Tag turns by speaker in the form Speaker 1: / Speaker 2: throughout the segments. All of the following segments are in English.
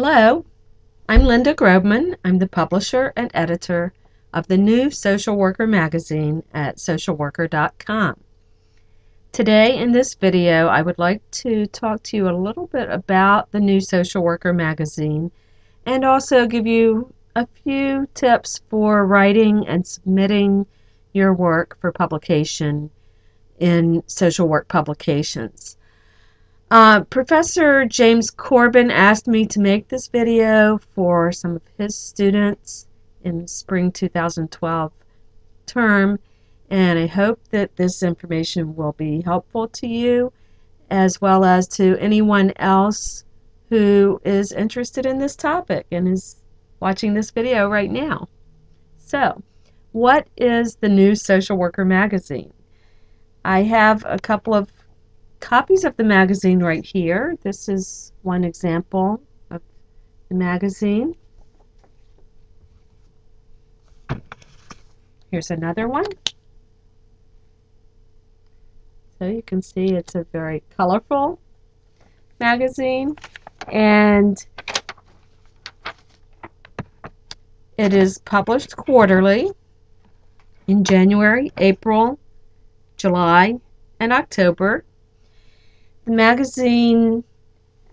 Speaker 1: Hello, I'm Linda Grobman. I'm the publisher and editor of the new Social Worker magazine at socialworker.com. Today in this video, I would like to talk to you a little bit about the new Social Worker magazine and also give you a few tips for writing and submitting your work for publication in social work publications. Professor James Corbin asked me to make this video for some of his students in the spring 2012 term, and I hope that this information will be helpful to you as well as to anyone else who is interested in this topic and is watching this video right now. So, what is the new Social Worker magazine? I have a couple of copies of the magazine right here. This is one example of the magazine. Here's another one. So you can see it's a very colorful magazine, and it is published quarterly in January, April, July, and October. The magazine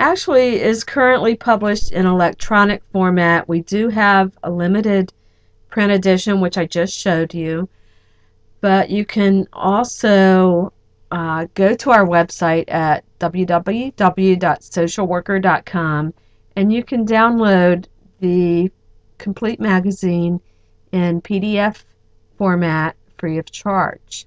Speaker 1: actually is currently published in electronic format. We do have a limited print edition, which I just showed you, but you can also go to our website at www.socialworker.com and you can download the complete magazine in PDF format free of charge.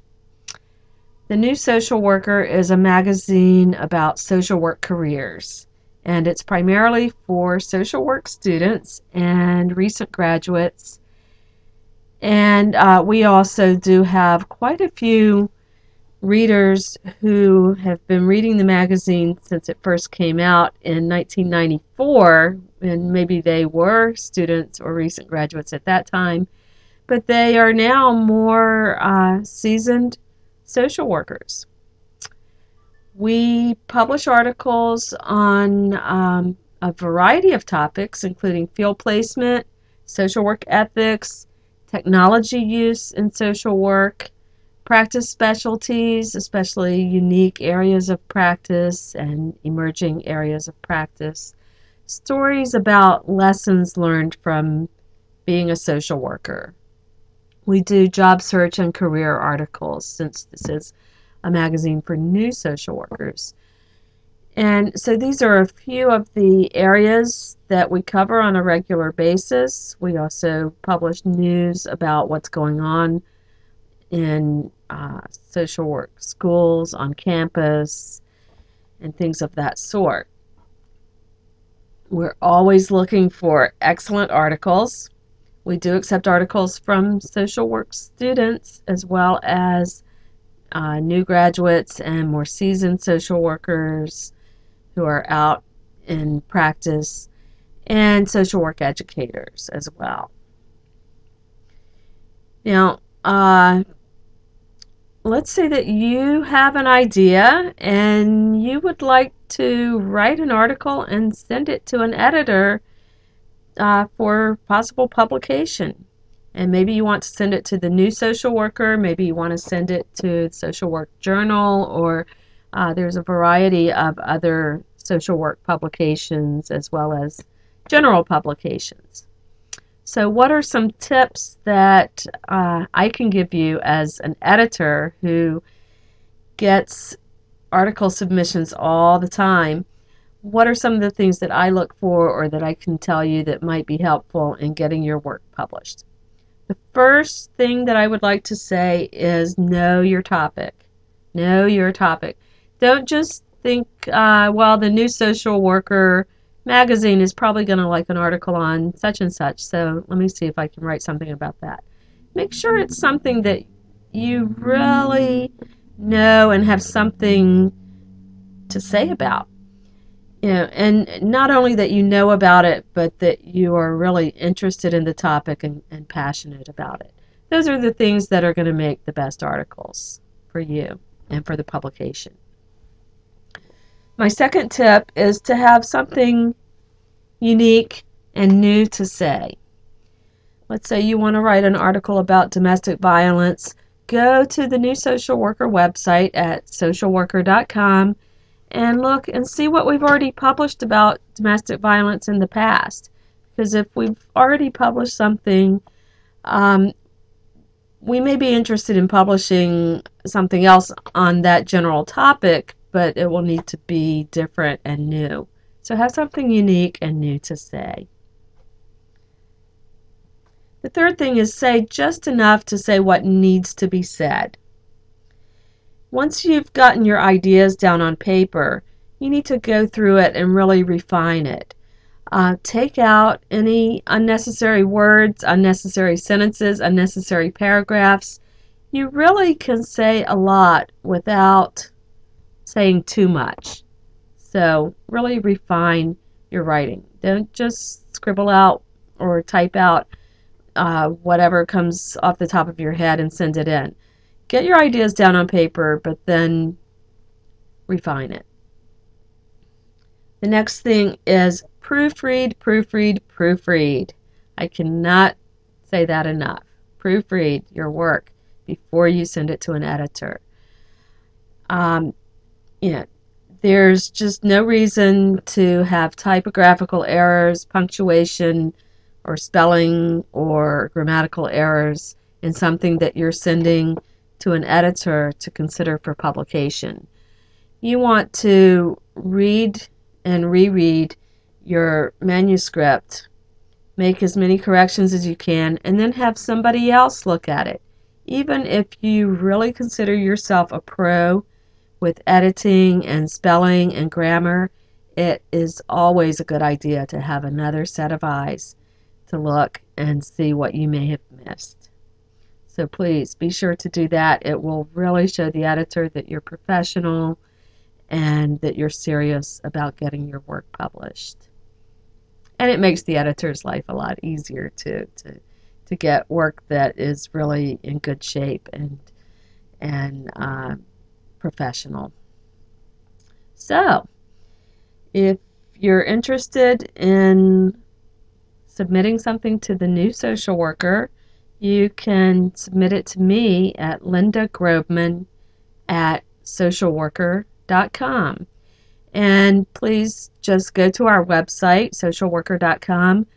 Speaker 1: The New Social Worker is a magazine about social work careers, and it's primarily for social work students and recent graduates. And we also do have quite a few readers who have been reading the magazine since it first came out in 1994, and maybe they were students or recent graduates at that time, but they are now more seasoned social workers. We publish articles on a variety of topics, including field placement, social work ethics, technology use in social work, practice specialties, especially unique areas of practice and emerging areas of practice, stories about lessons learned from being a social worker. We do job search and career articles, since this is a magazine for new social workers. And so these are a few of the areas that we cover on a regular basis. We also publish news about what's going on in social work schools, on campus, and things of that sort. We're always looking for excellent articles. We do accept articles from social work students as well as new graduates and more seasoned social workers who are out in practice, and social work educators as well. Now, let's say that you have an idea and you would like to write an article and send it to an editor for possible publication. And maybe you want to send it to the New Social Worker, maybe you want to send it to the Social Work Journal, or there's a variety of other social work publications as well as general publications. So what are some tips that I can give you as an editor who gets article submissions all the time? What are some of the things that I look for or that I can tell you that might be helpful in getting your work published? The first thing that I would like to say is know your topic. Know your topic. Don't just think, well, the New Social Worker magazine is probably going to like an article on such and such, so let me see if I can write something about that. Make sure it's something that you really know and have something to say about. You know, and not only that you know about it, but that you are really interested in the topic and passionate about it. Those are the things that are going to make the best articles for you and for the publication. My second tip is to have something unique, and new to say. Let's say you want to write an article about domestic violence. Go to the New Social Worker website at socialworker.com and look and see what we've already published about domestic violence in the past. Because if we've already published something, we may be interested in publishing something else on that general topic, but it will need to be different and new. So have something unique and new to say. The third thing is say just enough to say what needs to be said. Once you've gotten your ideas down on paper, you need to go through it and really refine it. Take out any unnecessary words, unnecessary sentences, unnecessary paragraphs. You really can say a lot without saying too much. So really refine your writing. Don't just scribble out or type out whatever comes off the top of your head and send it in. Get your ideas down on paper, but then refine it. The next thing is proofread, proofread, proofread. I cannot say that enough. Proofread your work before you send it to an editor. There's just no reason to have typographical errors, punctuation, or spelling or grammatical errors in something that you're sending to an editor to consider for publication. You want to read and reread your manuscript, make as many corrections as you can, and then have somebody else look at it. Even if you really consider yourself a pro with editing and spelling and grammar, it is always a good idea to have another set of eyes to look and see what you may have missed. So please be sure to do that. It will really show the editor that you're professional and that you're serious about getting your work published. And it makes the editor's life a lot easier to get work that is really in good shape and professional. So, if you're interested in submitting something to the New Social Worker, you can submit it to me at lindagrobman@socialworker.com. And please just go to our website, socialworker.com.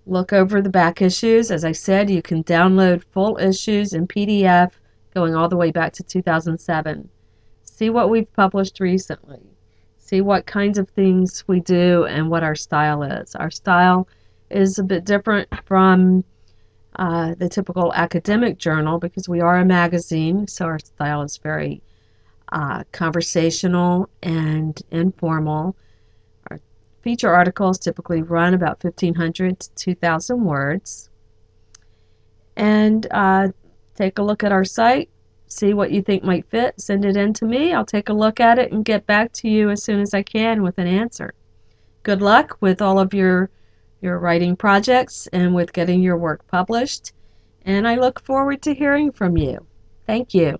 Speaker 1: Look over the back issues. As I said, you can download full issues in PDF going all the way back to 2007. See what we've published recently. See what kinds of things we do and what our style is. Our style is a bit different from the typical academic journal because we are a magazine, so our style is very conversational and informal. Our feature articles typically run about 1,500 to 2,000 words. And take a look at our site, see what you think might fit, send it in to me. I'll take a look at it and get back to you as soon as I can with an answer. Good luck with all of your writing projects and with getting your work published. And I look forward to hearing from you. Thank you.